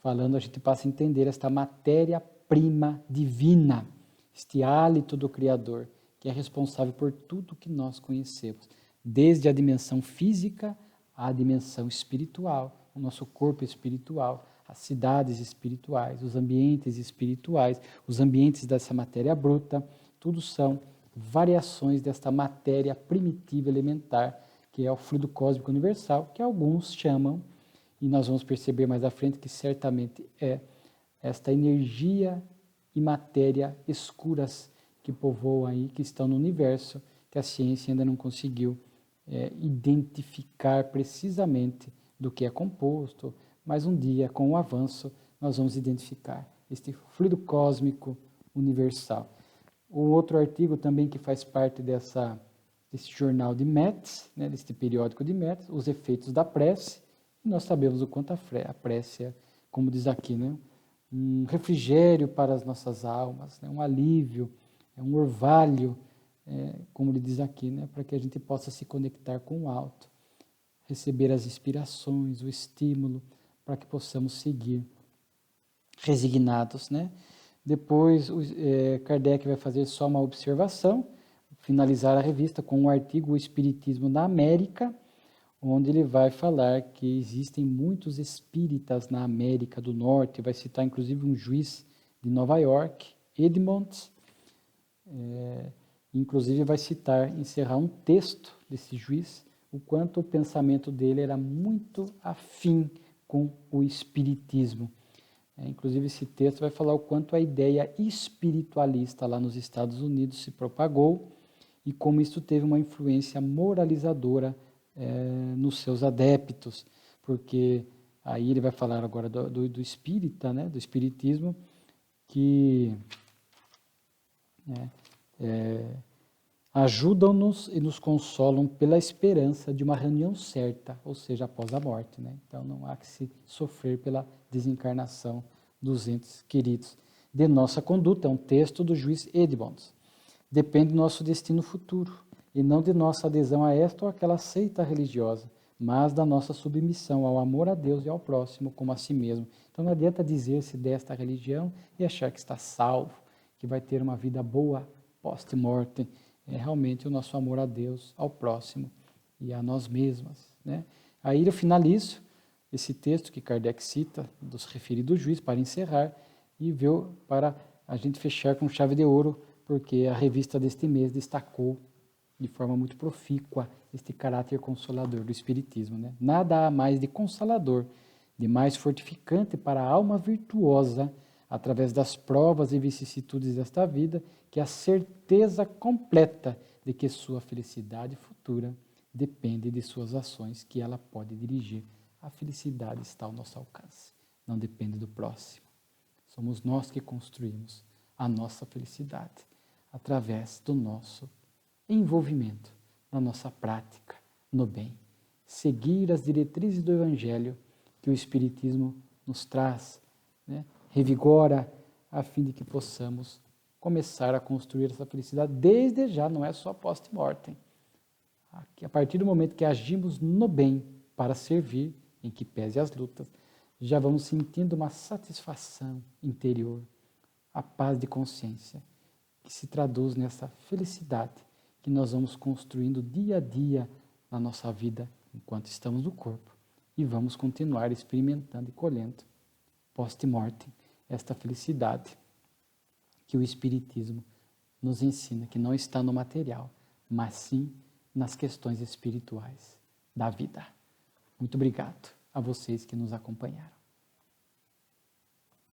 falando, a gente passa a entender esta matéria-prima divina, este hálito do Criador, que é responsável por tudo que nós conhecemos, desde a dimensão física à dimensão espiritual, o nosso corpo espiritual, as cidades espirituais, os ambientes espirituais, os ambientes dessa matéria bruta, tudo são variações desta matéria primitiva elementar, que é o fluido cósmico universal, que alguns chamam, e nós vamos perceber mais à frente que certamente é esta energia e matéria escuras que povoam aí, que estão no universo, que a ciência ainda não conseguiu identificar precisamente do que é composto, mas um dia, com o avanço, nós vamos identificar este fluido cósmico universal. O outro artigo também que faz parte desse jornal de Metz, né, deste periódico de Metz, os efeitos da prece. E nós sabemos o quanto a prece é, como diz aqui, né, um refrigério para as nossas almas, né, um alívio, um orvalho, como ele diz aqui, né, para que a gente possa se conectar com o alto, receber as inspirações, o estímulo, para que possamos seguir resignados, né? Depois, Kardec vai fazer só uma observação, finalizar a revista com um artigo, O Espiritismo na América, onde ele vai falar que existem muitos espíritas na América do Norte, vai citar inclusive um juiz de Nova York, Edmonds, inclusive vai citar, encerrar um texto desse juiz, o quanto o pensamento dele era muito afim com o espiritismo. Inclusive esse texto vai falar o quanto a ideia espiritualista lá nos Estados Unidos se propagou e como isso teve uma influência moralizadora nos seus adeptos, porque aí ele vai falar agora do espírita, né, do espiritismo, que ajudam-nos e nos consolam pela esperança de uma reunião certa, ou seja, após a morte, né? Então não há que se sofrer pela desencarnação dos entes queridos. De nossa conduta, é um texto do juiz Edmonds. Depende do nosso destino futuro, e não de nossa adesão a esta ou aquela seita religiosa, mas da nossa submissão ao amor a Deus e ao próximo como a si mesmo. Então não adianta dizer-se desta religião e achar que está salvo, que vai ter uma vida boa post-mortem. É realmente o nosso amor a Deus, ao próximo e a nós mesmas, né? Aí eu finalizo esse texto que Kardec cita, dos referidos juízes, para encerrar e ver para a gente fechar com chave de ouro, porque a revista deste mês destacou de forma muito profícua este caráter consolador do Espiritismo, né? Nada há mais de consolador, de mais fortificante para a alma virtuosa, através das provas e vicissitudes desta vida, que a certeza completa de que sua felicidade futura depende de suas ações que ela pode dirigir. A felicidade está ao nosso alcance, não depende do próximo. Somos nós que construímos a nossa felicidade através do nosso envolvimento na nossa prática no bem. Seguir as diretrizes do Evangelho que o Espiritismo nos traz, né? Revigora, a fim de que possamos começar a construir essa felicidade desde já, não é só post-mortem. A partir do momento que agimos no bem para servir, em que pese as lutas, já vamos sentindo uma satisfação interior, a paz de consciência, que se traduz nessa felicidade que nós vamos construindo dia a dia na nossa vida enquanto estamos no corpo e vamos continuar experimentando e colhendo post-mortem esta felicidade que o Espiritismo nos ensina, que não está no material, mas sim nas questões espirituais da vida. Muito obrigado a vocês que nos acompanharam.